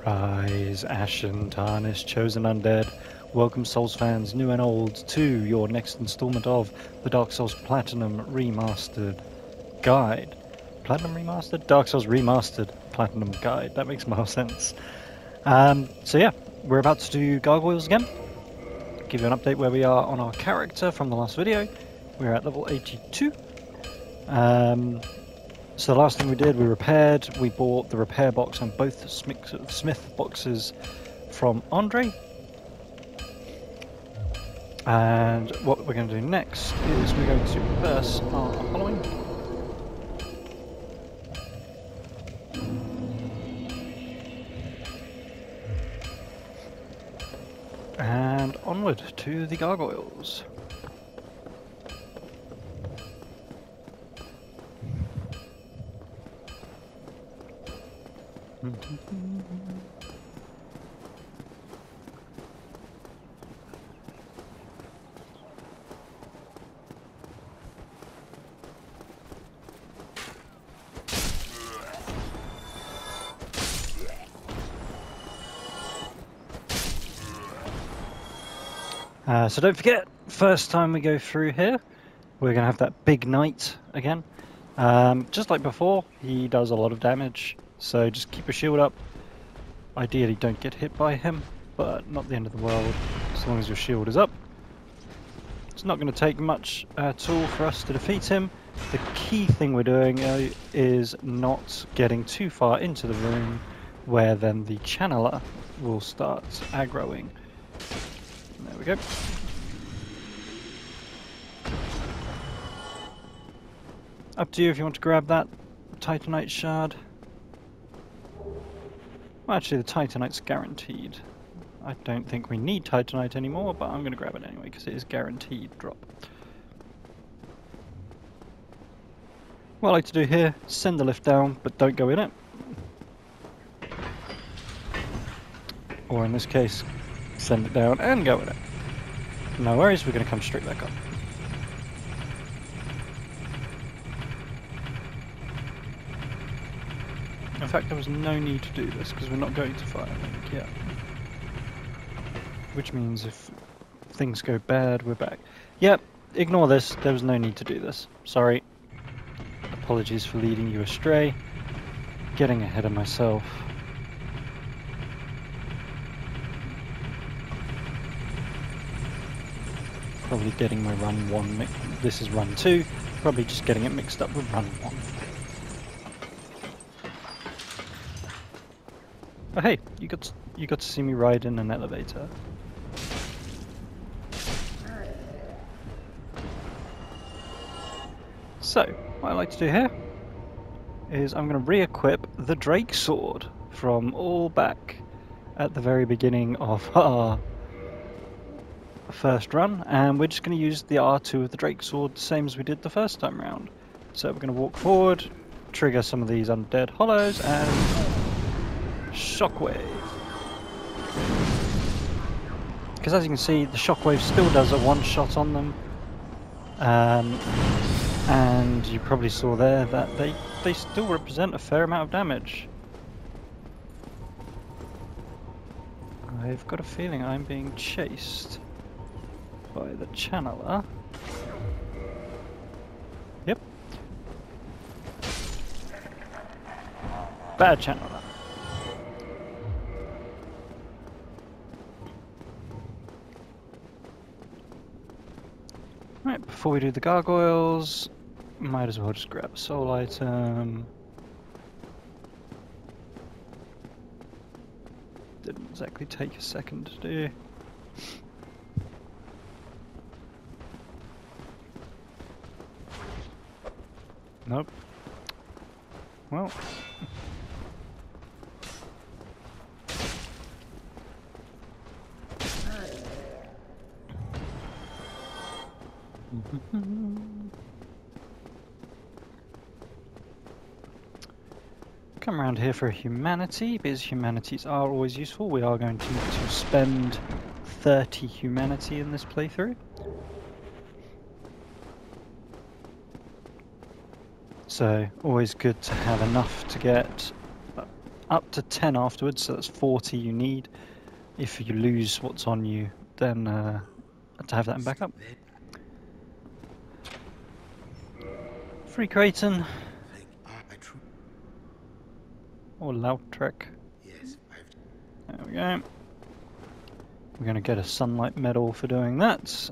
Rise, Ashen, Tarnished, Chosen Undead. Welcome Souls fans, new and old, to your next installment of the Dark Souls Platinum Remastered Guide. Platinum Remastered? Dark Souls Remastered Platinum Guide. That makes more sense. So yeah, we're about to do gargoyles again. Give you an update where we are on our character from the last video. We're at level 82. So the last thing we did, we repaired. We bought the repair box on both Smith boxes from Andre. And what we're going to do next is we're going to reverse our following. And onward to the gargoyles. So don't forget, first time we go through here, we're going to have that big knight again. Just like before, he does a lot of damage, so just keep your shield up. Ideally don't get hit by him, but not the end of the world, as long as your shield is up. It's not going to take much at all for us to defeat him. The key thing we're doing is not getting too far into the room, where then the channeler will start aggroing. There we go. Up to you if you want to grab that Titanite shard. Well, actually, the Titanite's guaranteed. I don't think we need Titanite anymore, but I'm going to grab it anyway because it is guaranteed drop. What I like to do here, send the lift down, but don't go in it. Or in this case, send it down and go in it. No worries, we're going to come straight back up. In fact, there was no need to do this because we're not going to Firelink yet. Which means if things go bad, we're back. Yep, ignore this. There was no need to do this. Sorry. Apologies for leading you astray. Getting ahead of myself. Probably getting my run 1 this is run 2. Probably just getting it mixed up with run 1. Oh hey, you got to see me ride in an elevator. So, what I like to do here is I'm going to re-equip the Drake Sword from all back at the very beginning of our first run, and we're just going to use the R2 of the Drake Sword the same as we did the first time round. So we're going to walk forward, trigger some of these undead hollows, and shockwave. Because as you can see, the shockwave still does a one-shot on them, and you probably saw there that they still represent a fair amount of damage. I've got a feeling I'm being chased by the channeler. Yep. Bad channeler. Right, before we do the gargoyles, might as well just grab a soul item. Didn't exactly take a second to do. Nope. Well. Come around here for a humanity, because humanities are always useful. We are going to spend 30 humanity in this playthrough. So, always good to have enough to get up to 10 afterwards, so that's 40 you need. If you lose what's on you, then to have that in backup. Free Creighton. Or Lautrec. There we go. We're going to get a sunlight medal for doing that.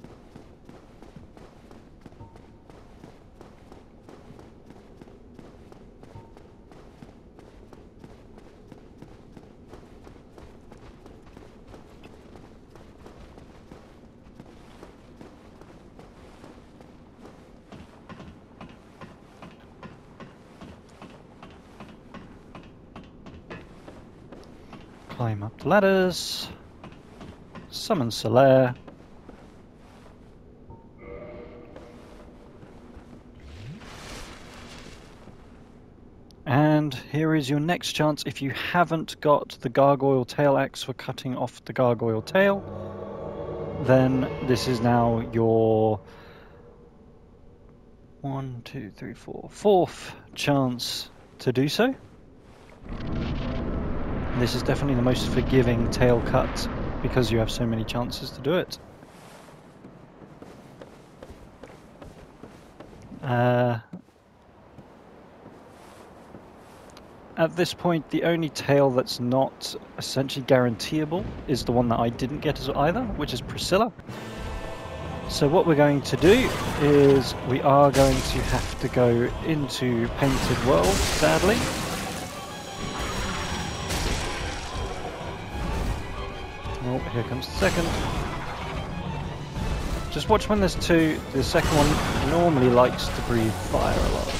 Climb up the ladders. Summon Solaire. And here is your next chance if you haven't got the gargoyle tail axe for cutting off the gargoyle tail. Then this is now your 4th chance to do so. This is definitely the most forgiving tail cut because you have so many chances to do it. At this point, the only tail that's not essentially guaranteeable is the one that I didn't get as either, which is Priscilla. So what we're going to do is we are going to have to go into Painted World, sadly. Oh, here comes the second. Just watch when there's two. The second one normally likes to breathe fire a lot.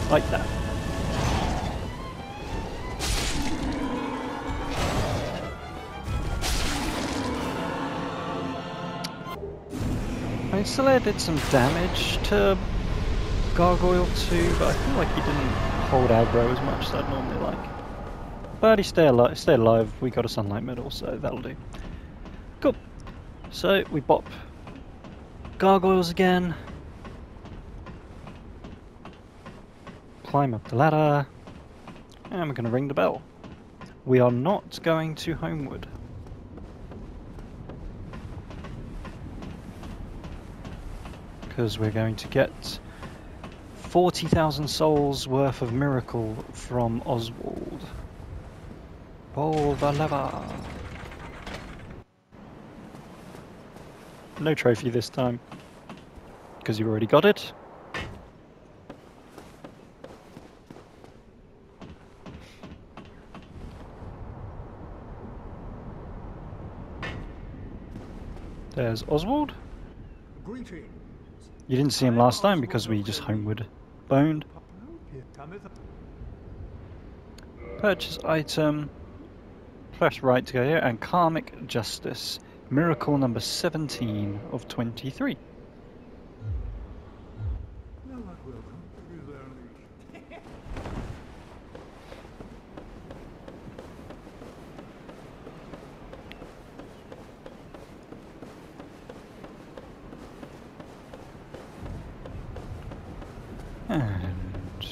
Like that. I mean, Solaire did some damage to Gargoyle too, but I feel like he didn't hold aggro as much as I'd normally like. But he stayed alive. We got a sunlight medal, so that'll do. Cool. So we bop gargoyles again. Climb up the ladder, and we're going to ring the bell. We are not going to Homewood. Because we're going to get 40,000 souls worth of miracle from Oswald. Pull the lever. No trophy this time, because you already got it. There's Oswald. Greetings. You didn't see him last time because we just Homeward boned. Purchase item. Press right to go here, and Karmic Justice. Miracle number 17 of 23. And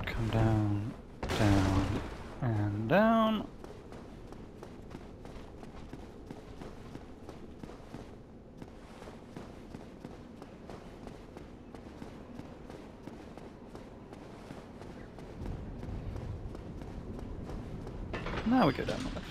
come down, down, and down. Now we go down the left.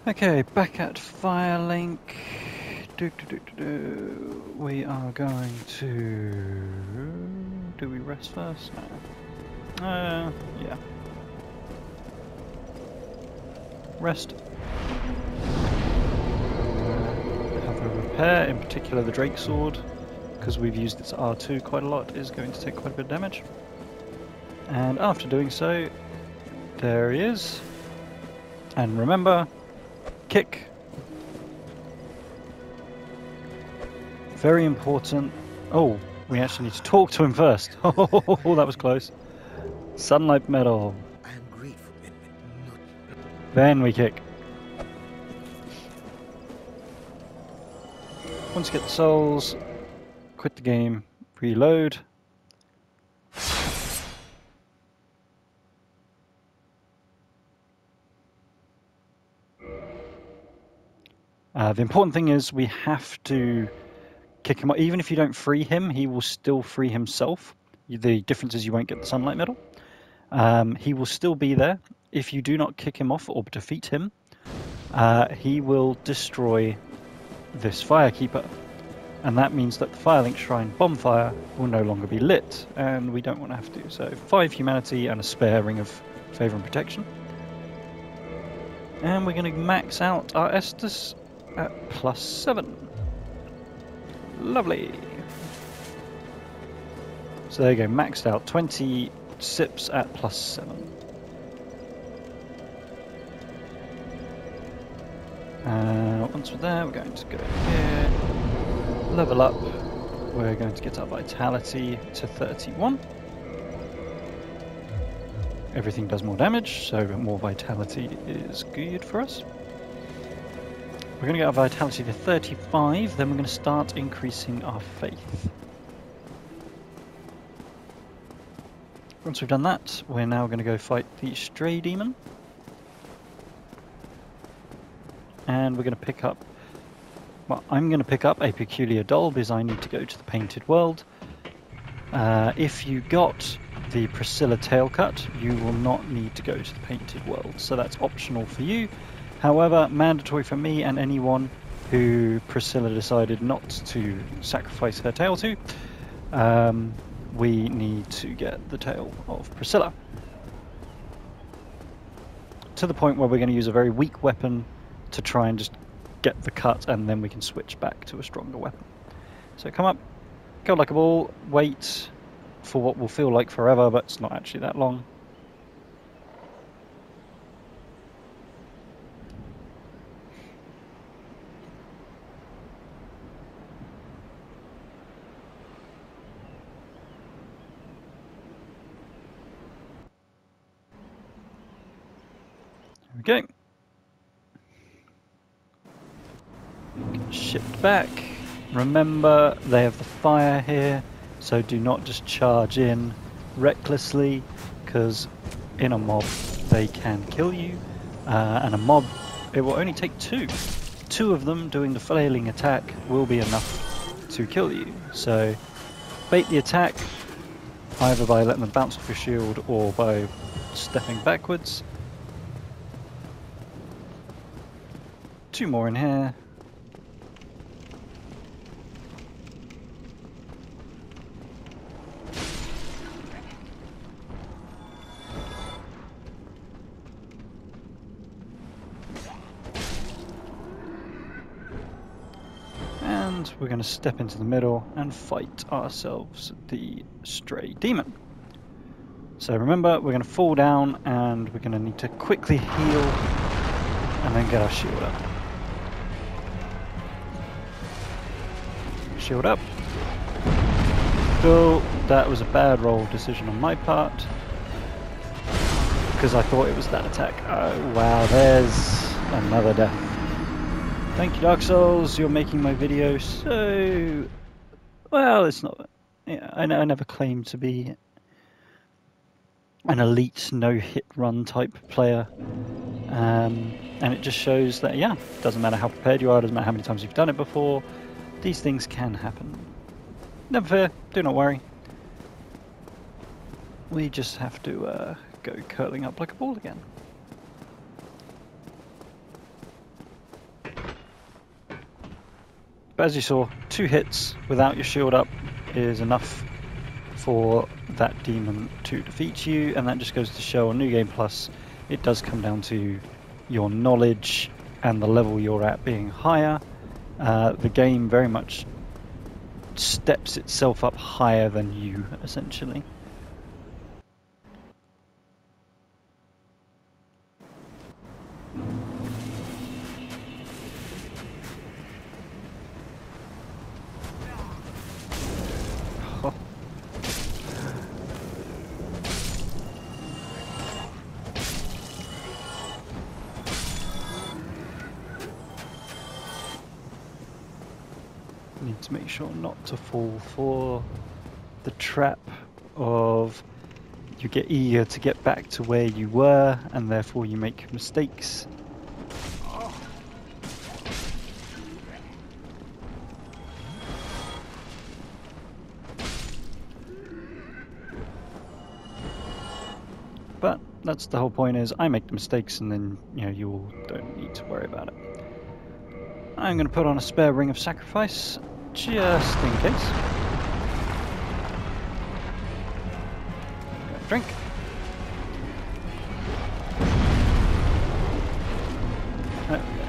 Okay, back at Firelink. We are going to... Do we rest first? No. Yeah. Rest. Have a repair, in particular the Drake Sword, because we've used its R2 quite a lot, is going to take quite a bit of damage. And after doing so, there he is. And remember, kick. Very important. Oh, we actually need to talk to him first. Oh, that was close. Sunlight medal. I am grateful. Then we kick. Once you get the souls, quit the game, reload. The important thing is we have to kick him. Even if you don't free him, he will still free himself. The difference is you won't get the sunlight medal. He will still be there. If you do not kick him off or defeat him, he will destroy this firekeeper. And that means that the Firelink Shrine bonfire will no longer be lit, and we don't want to have to. So 5 humanity and a spare ring of favour and protection. And we're going to max out our Estus at +7. Lovely. So there you go, maxed out 20 sips at +7. Once we're there, we're going to go here, level up. We're going to get our vitality to 31. Everything does more damage, so more vitality is good for us. We're going to get our vitality to 35, then we're going to start increasing our faith. Once we've done that, we're now going to go fight the Stray Demon. And we're going to pick up, well, I'm going to pick up a Peculiar Doll because I need to go to the Painted World. If you got the Priscilla Tailcut, you will not need to go to the Painted World, so that's optional for you. However, mandatory for me and anyone who Priscilla decided not to sacrifice her tail to. We need to get the tail of Priscilla. To the point where we're going to use a very weak weapon to try and just get the cut, and then we can switch back to a stronger weapon. So come up, go like a ball, wait for what will feel like forever, but it's not actually that long. There we go. Shift back. Remember, they have the fire here, so do not just charge in recklessly, because in a mob they can kill you. And a mob, it will only take 2. 2 of them doing the flailing attack will be enough to kill you. So bait the attack, either by letting them bounce off your shield or by stepping backwards. 2 more in here. And we're going to step into the middle and fight ourselves the Stray Demon. So remember, we're going to fall down and we're going to need to quickly heal and then get our shield up. Shield up. Cool. That was a bad roll decision on my part, because I thought it was that attack. Oh wow, there's another death. Thank you, Dark Souls, you're making my video so... Well, it's not... Yeah, I never claimed to be an elite no-hit run type player. And it just shows that, yeah, it doesn't matter how prepared you are, it doesn't matter how many times you've done it before, these things can happen. Never fear, do not worry. We just have to go curling up like a ball again. But as you saw, 2 hits without your shield up is enough for that demon to defeat you, and that just goes to show on New Game Plus, it does come down to your knowledge and the level you're at being higher. The game very much steps itself up higher than you, essentially. Need to make sure not to fall for the trap of you get eager to get back to where you were and therefore you make mistakes. But that's the whole point, is I make the mistakes and then, you know, you all don't need to worry about it. I'm going to put on a spare ring of sacrifice just in case. Drink. There we go.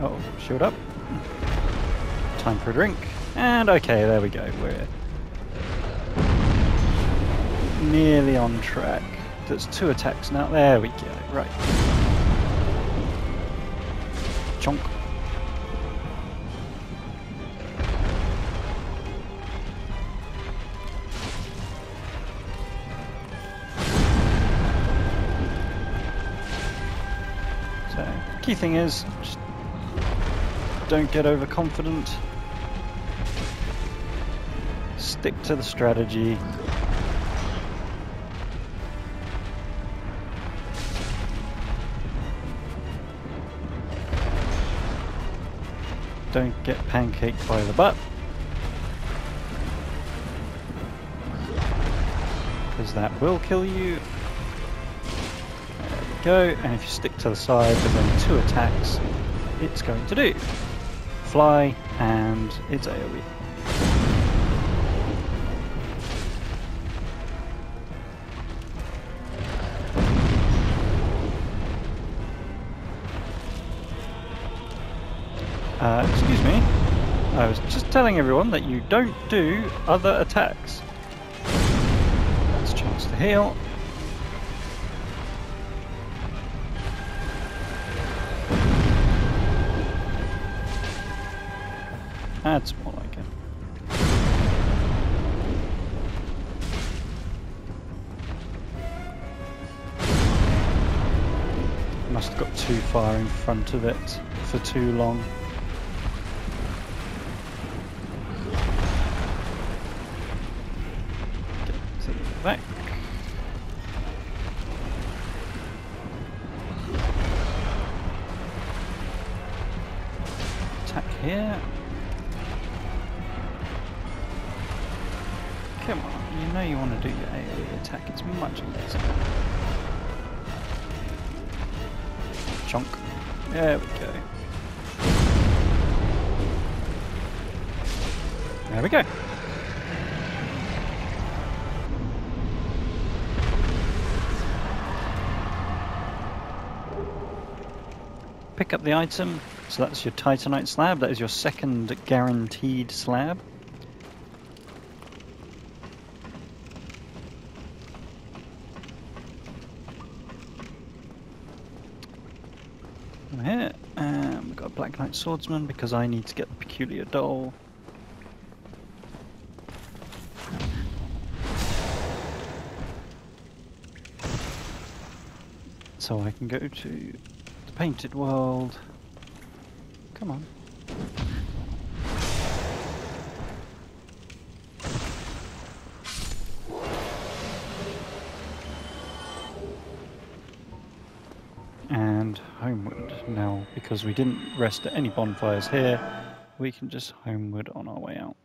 Oh, shield up. Time for a drink. And okay, there we go. We're nearly on track. There's 2 attacks now. There we go. Right. Chonk. Key thing is, just don't get overconfident. Stick to the strategy. Don't get pancaked by the butt, because that will kill you. Go, and if you stick to the side with only 2 attacks, it's going to do. Fly, and it's AoE. Excuse me, I was just telling everyone that you don't do other attacks. That's a chance to heal. That's more like it. Must have got too far in front of it for too long. Get to the back. Attack here. Come on, you know you want to do your AoE attack, it's much easier. Chonk. There we go. There we go. Pick up the item, so that's your Titanite slab, that is your second guaranteed slab. Here, and we've got a Black Knight Swordsman because I need to get the Peculiar Doll. So I can go to the Painted World. Come on. And homeward. Now, because we didn't rest at any bonfires here, we can just homeward on our way out.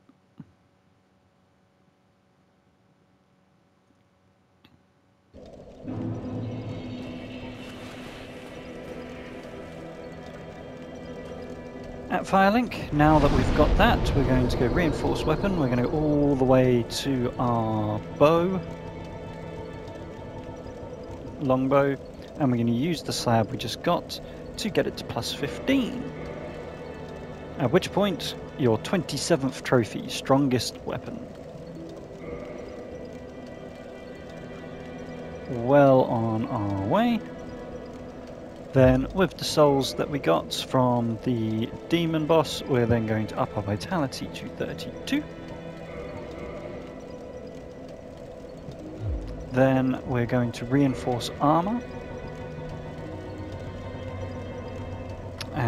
At Firelink, now that we've got that, we're going to go reinforced weapon. We're going to go all the way to our bow, longbow, and we're going to use the slab we just got to get it to plus 15. At which point, your 27th trophy, strongest weapon. Well on our way. Then, with the souls that we got from the demon boss, we're then going to up our vitality to 32. Then we're going to reinforce armor.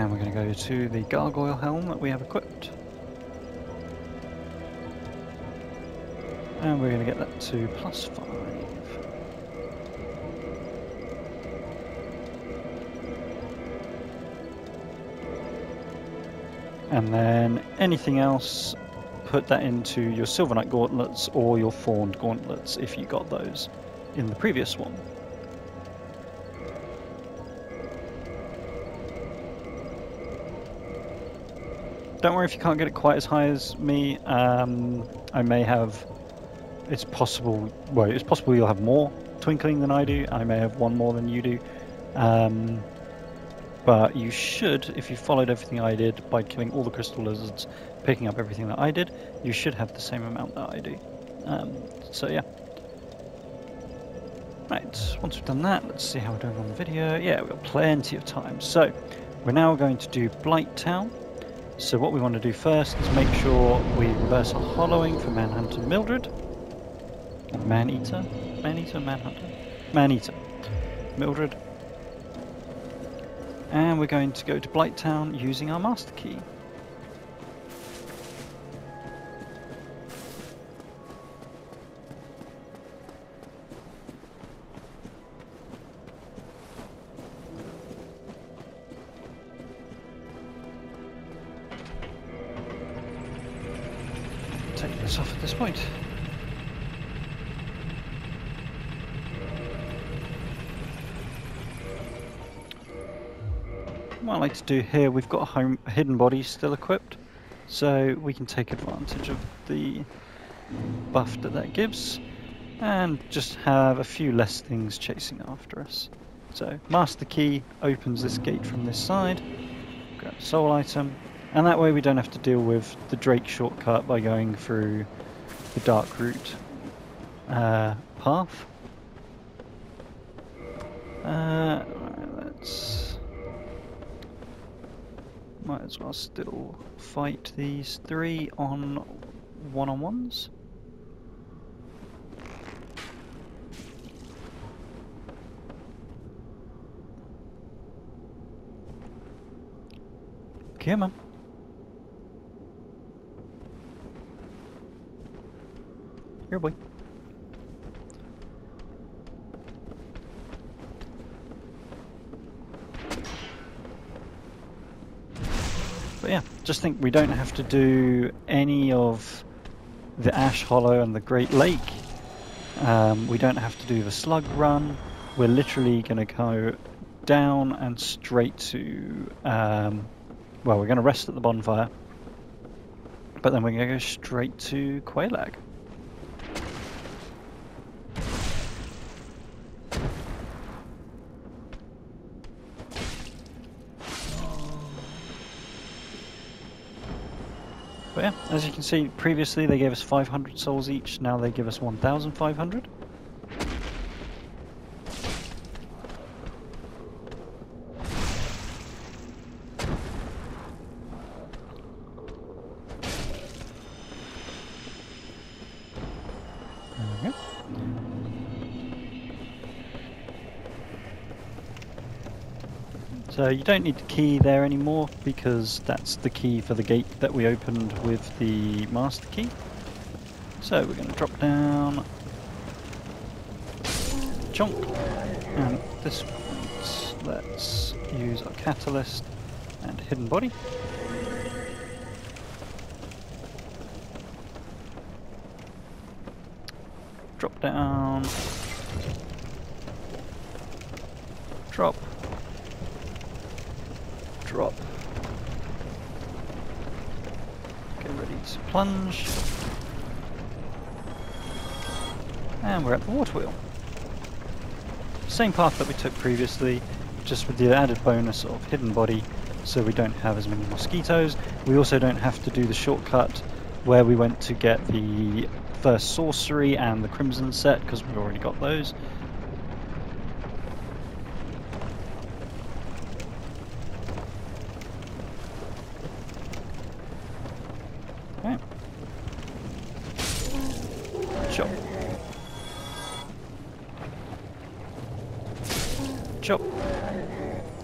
And we're going to go to the gargoyle helm that we have equipped. And we're going to get that to +5. And then anything else, put that into your Silver Knight gauntlets or your Fawned gauntlets if you got those in the previous one. Don't worry if you can't get it quite as high as me. I may have... It's possible... Well, it's possible you'll have more twinkling than I do. I may have one more than you do. But you should, if you followed everything I did by killing all the crystal lizards, picking up everything that I did, you should have the same amount that I do. So yeah. Right, once we've done that, let's see how we're doing on the video. Yeah, we've got plenty of time. So, we're now going to do Blight Town. So what we want to do first is make sure we reverse our hollowing for Manhunter Mildred. Or Man-Eater? Man-Eater, Manhunter? Man-Eater. Mildred. And we're going to go to Blight Town using our master key. Take this off at this point. What I like to do here, we've got a hidden body still equipped, so we can take advantage of the buff that gives, and just have a few less things chasing after us. So, Master Key opens this gate from this side, grab a soul item, and that way we don't have to deal with the Drake shortcut by going through the Dark Route path. Right, let's... Might as well still fight these three on one-on-ones. Come on. Here, boy. But yeah, just think we don't have to do any of the Ash Hollow and the Great Lake. We don't have to do the Slug Run. We're literally going to go down and straight to... well, we're going to rest at the bonfire. But then we're going to go straight to Quelaag. But yeah, as you can see, previously they gave us 500 souls each, now they give us 1,500. There we go. So you don't need the key there anymore because that's the key for the gate that we opened with the master key. So we're going to drop down, chunk, and at this point let's use our catalyst and hidden body. Drop down, drop, drop. Get ready to plunge. And we're at the water wheel. Same path that we took previously, just with the added bonus of hidden body, so we don't have as many mosquitoes. We also don't have to do the shortcut where we went to get the first sorcery and the crimson set, because we've already got those. Okay. Chop. Chop.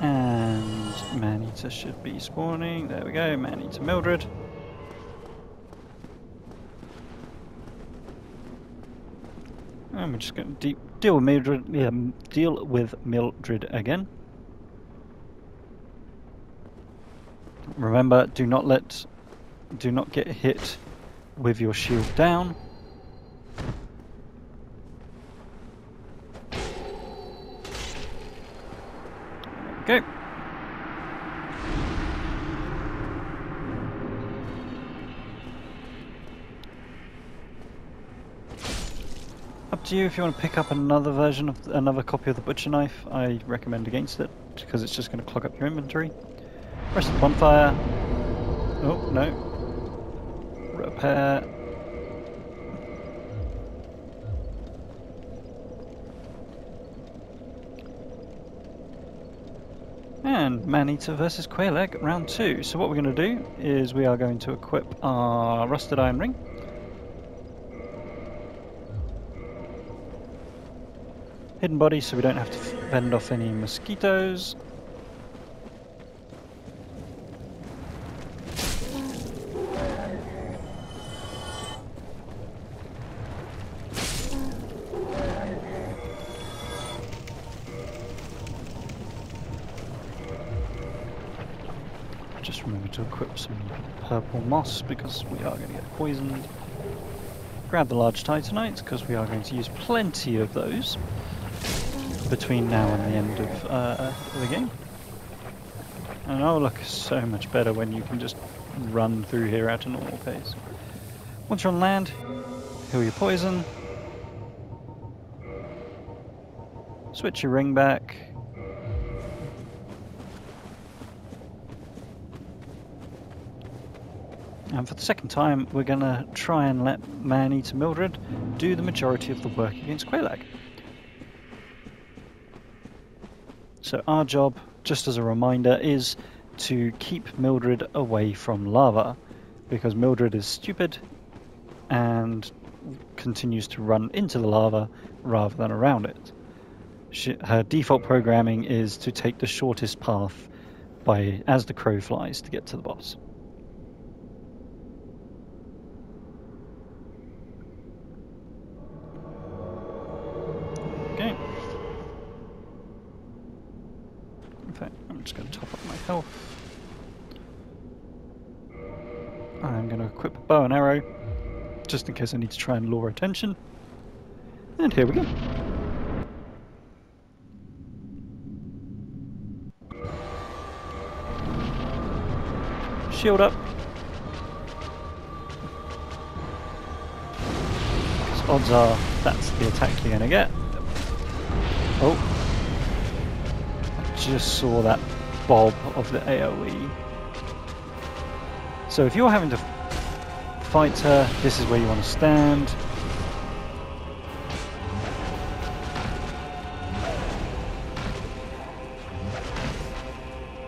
And man-eater should be spawning. There we go, man-eater Mildred. And we're just going to deal with Mildred again. Remember, do not get hit with your shield down. There we go. Up to you if you want to pick up another copy of the butcher knife. I recommend against it because it's just going to clog up your inventory. Rest of the bonfire. Oh no. Repair. And man-eater versus quail egg round 2. So what we're going to do is we are going to equip our rusted iron ring. Hidden body so we don't have to fend off any mosquitoes. Just remember to equip some purple moss because we are going to get poisoned. Grab the large titanite because we are going to use plenty of those between now and the end of the game. And oh look, so much better when you can just run through here at a normal pace. Once you're on land, heal your poison. Switch your ring back. And for the second time, we're going to try and let man-eater Mildred do the majority of the work against Quelaag. So our job, just as a reminder, is to keep Mildred away from lava, because Mildred is stupid and continues to run into the lava rather than around it. Her default programming is to take the shortest path as the crow flies to get to the boss. Okay. In fact, I'm just going to top up my health. I'm going to equip a bow and arrow, just in case I need to try and lure attention. And here we go. Shield up. Because odds are that's the attack you're going to get. Oh. I just saw that bob of the AoE. So if you're having to fight her, this is where you want to stand.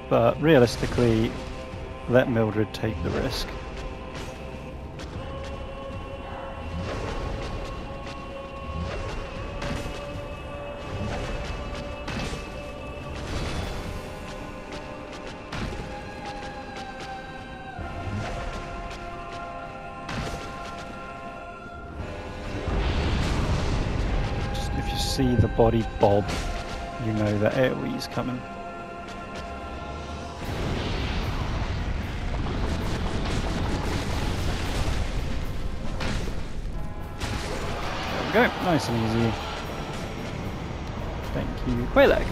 But realistically, let Mildred take the risk. Just if you see the body bob, you know that AoE is coming. Go, nice and easy. Thank you, Quelaag.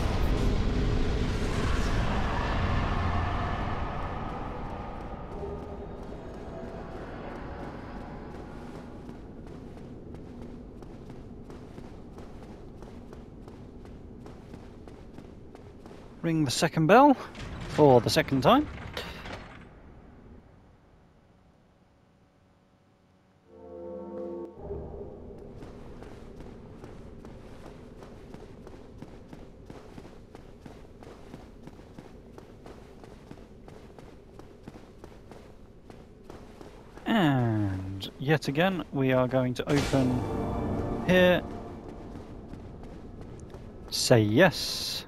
Ring the second bell for the second time. And yet again, we are going to open here. Say yes.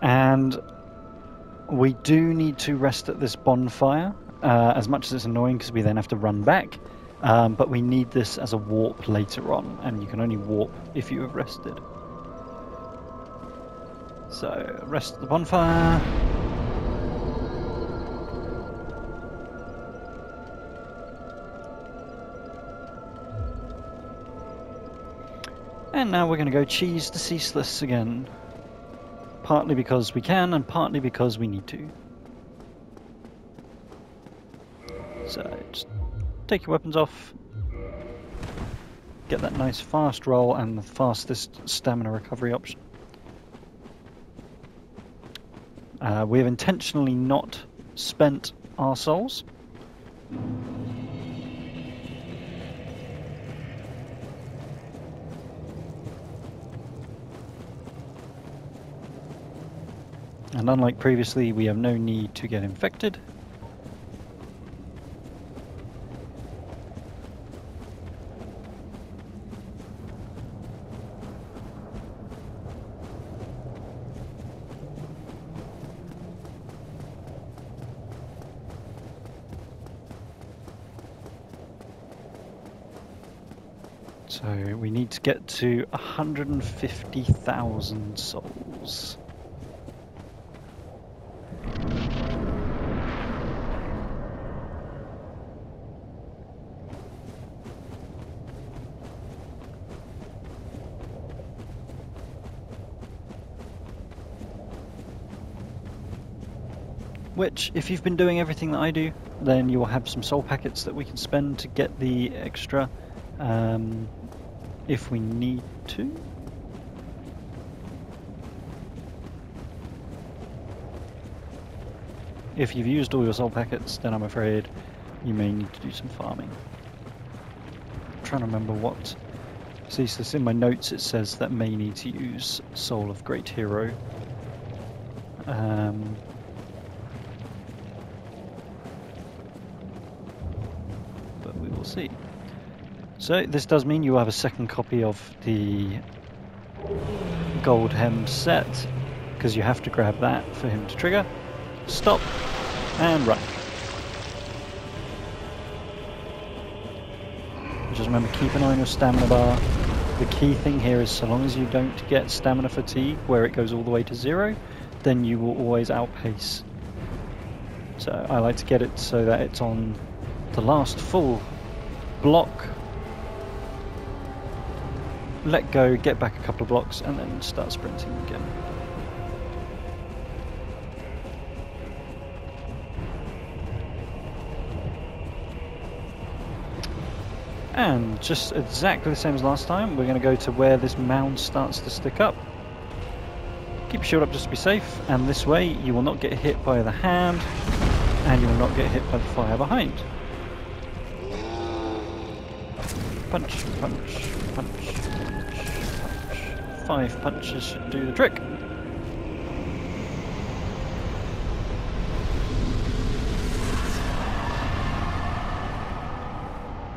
And we do need to rest at this bonfire, as much as it's annoying because we then have to run back. But we need this as a warp later on, and you can only warp if you have rested. So, rest at the bonfire. And now we're going to go cheese the ceaseless again. Partly because we can, and partly because we need to. So, just take your weapons off. Get that nice fast roll and the fastest stamina recovery option. We have intentionally not spent our souls. And unlike previously, we have no need to get infected. So we need to get to 150,000 souls. Which, if you've been doing everything that I do, then you will have some soul packets that we can spend to get the extra, if we need to. If you've used all your soul packets, then I'm afraid you may need to do some farming. I'm trying to remember what. See, so in my notes it says that may need to use Soul of Great Hero. But we will see. So this does mean you will have a second copy of the gold hem set, because you have to grab that for him to trigger. Stop and run. Just remember, keep an eye on your stamina bar. The key thing here is, so long as you don't get stamina fatigue where it goes all the way to 0, then you will always outpace. So I like to get it so that it's on the last full block, let go, get back a couple of blocks, and then start sprinting again. And just exactly the same as last time, we're going to go to where this mound starts to stick up. Keep your shield up just to be safe, and this way you will not get hit by the hand, and you will not get hit by the fire behind. Punch, punch, punch, punch, punch. 5 punches should do the trick.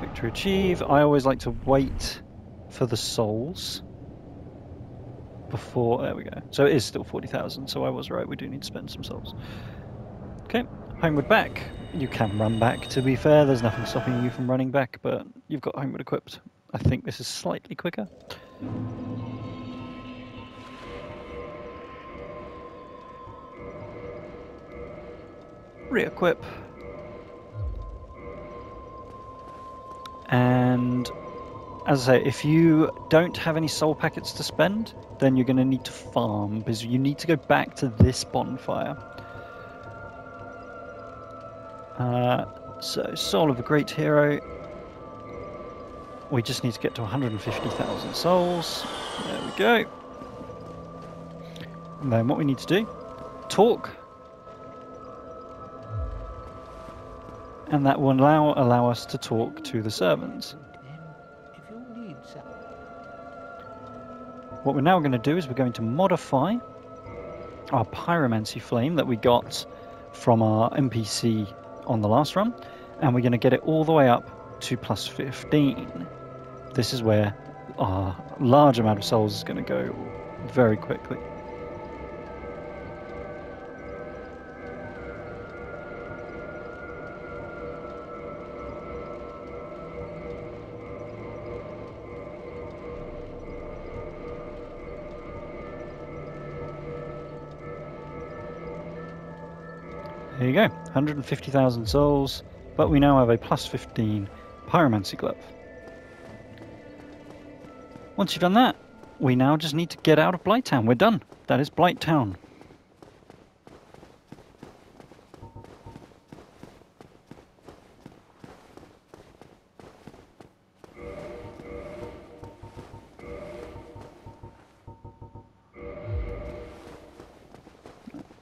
Victory achieved. I always like to wait for the souls before. There we go. So it is still 40,000. So I was right. We do need to spend some souls. Okay, homeward back. You can run back. To be fair, there's nothing stopping you from running back, but you've got homeward equipped. I think this is slightly quicker. Re-equip. And as I say, if you don't have any soul packets to spend, then you're going to need to farm, because you need to go back to this bonfire. So, Soul of a Great Hero. We just need to get to 150,000 souls. There we go. And then what we need to do, talk. And that will allow us to talk to the servants. What we're now going to do is we're going to modify our pyromancy flame that we got from our NPC on the last run, and we're going to get it all the way up to plus 15. This is where our large amount of souls is going to go very quickly. There you go, 150,000 souls, but we now have a plus 15 pyromancy glove. Once you've done that, we now just need to get out of Blighttown. We're done. That is Blighttown.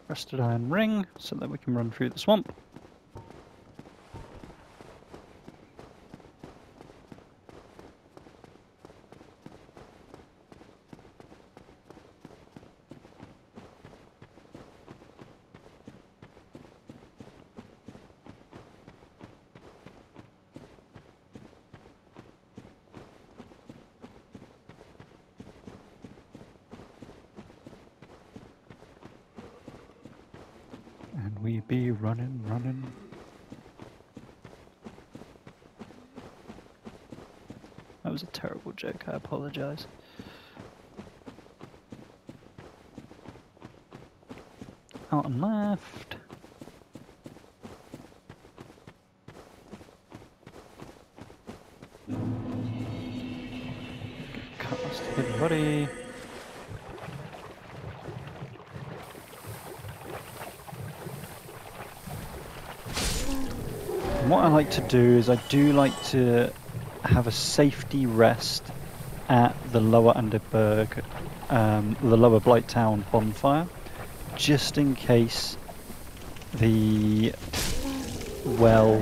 Rusted iron ring, so that we can run through the swamp. And we be running. That was a terrible joke, I apologise. Out and left. Cast hidden body. What I like to do is I do like to have a safety rest at the lower Underberg, the lower Blighttown bonfire, just in case the well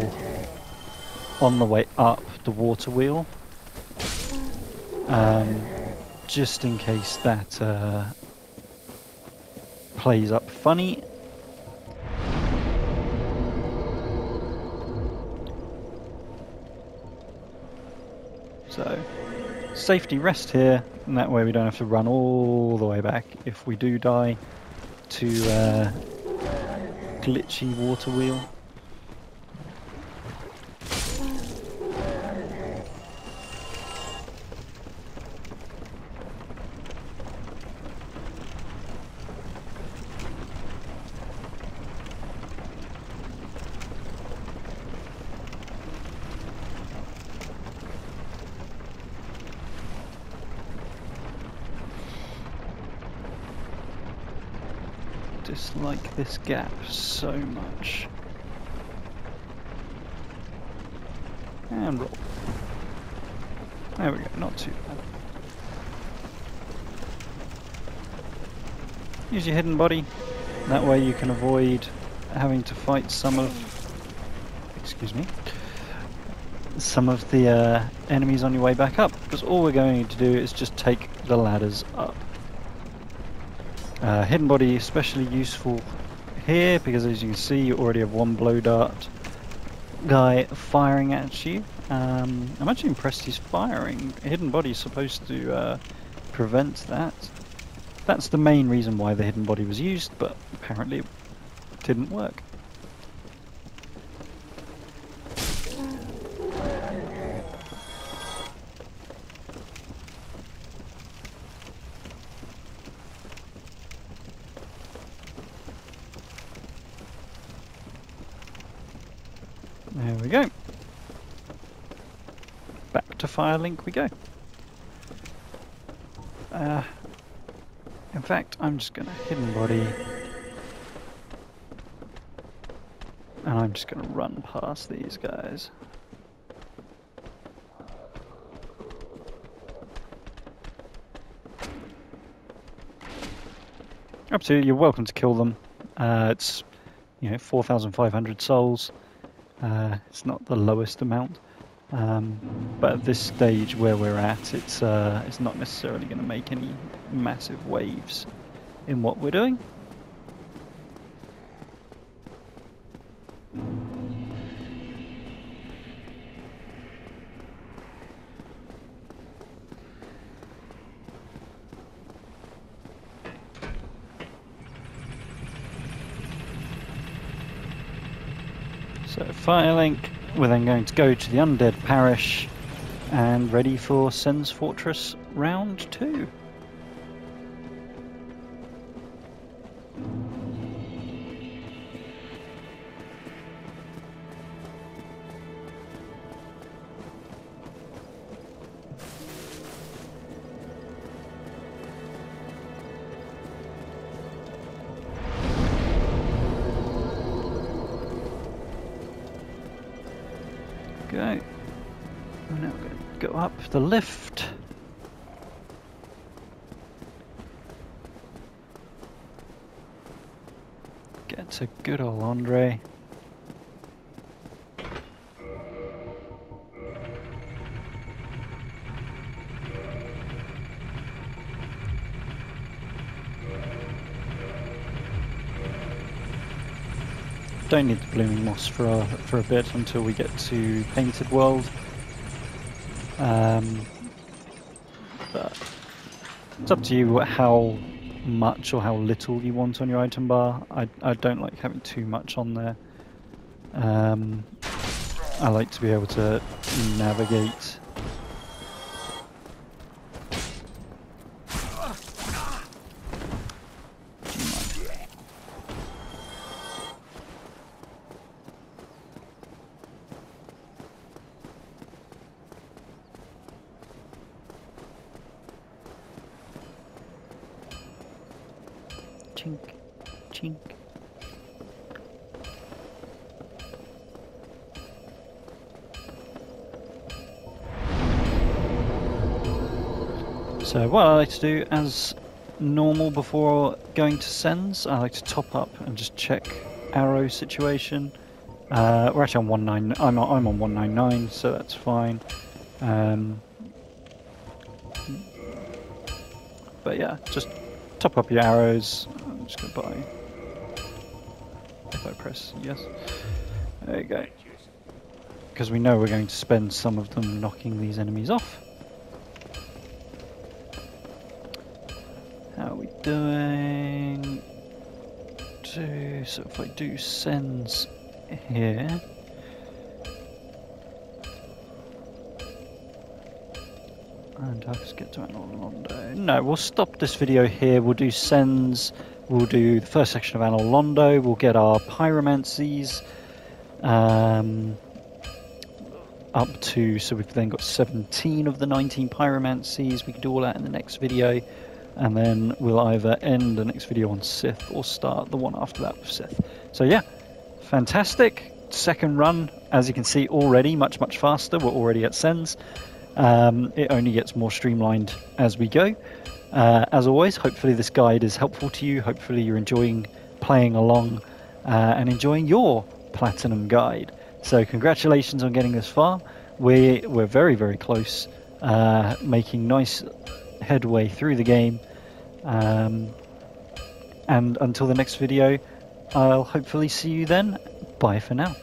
on the way up the water wheel, just in case that plays up funny. So, safety rest here, and that way we don't have to run all the way back if we do die to glitchy water wheel. Dislike this gap so much. And roll. There we go, not too bad. Use your hidden body. That way you can avoid having to fight some of the enemies on your way back up, because all we're going to do is just take the ladders up. Hidden body especially useful here because, as you can see, you already have one blow dart guy firing at you. I'm actually impressed he's firing. Hidden body is supposed to prevent that. That's the main reason why the hidden body was used, but apparently it didn't work. There we go. Back to Firelink we go. In fact, I'm just going to hidden body. And I'm just going to run past these guys. Up to you, you're welcome to kill them. It's, 4,500 souls. It's not the lowest amount, but at this stage where we're at, it's not necessarily going to make any massive waves in what we're doing. So Firelink, we're then going to go to the Undead Parish and ready for Sen's Fortress round 2. go. And now we're going to go up the lift. Get to good old Andre. Don't need the blooming moss for a bit until we get to Painted World. But it's up to you how much or how little you want on your item bar. I don't like having too much on there. I like to be able to navigate. Chink, chink. So what I like to do as normal before going to sends, I like to top up and just check arrow situation. We're actually on 19. I'm on 199, so that's fine. But yeah, just top up your arrows. I'm just gonna buy. If I press yes, there you go. Because we know we're going to spend some of them knocking these enemies off. How are we doing? So if I do sends here. And I'll just get to Anor Londo. No, we'll stop this video here. We'll do sends. We'll do the first section of Anor Londo. We'll get our pyromancies up to, so we've then got 17 of the 19 pyromancies. We can do all that in the next video. And then we'll either end the next video on Sith or start the one after that with Sith. So yeah, fantastic. Second run, as you can see already, much faster. We're already at sends. It only gets more streamlined as we go. As always, hopefully this guide is helpful to you. Hopefully you're enjoying playing along and enjoying your Platinum guide. So congratulations on getting this far. We're very close, making nice headway through the game. And until the next video, I'll hopefully see you then. Bye for now.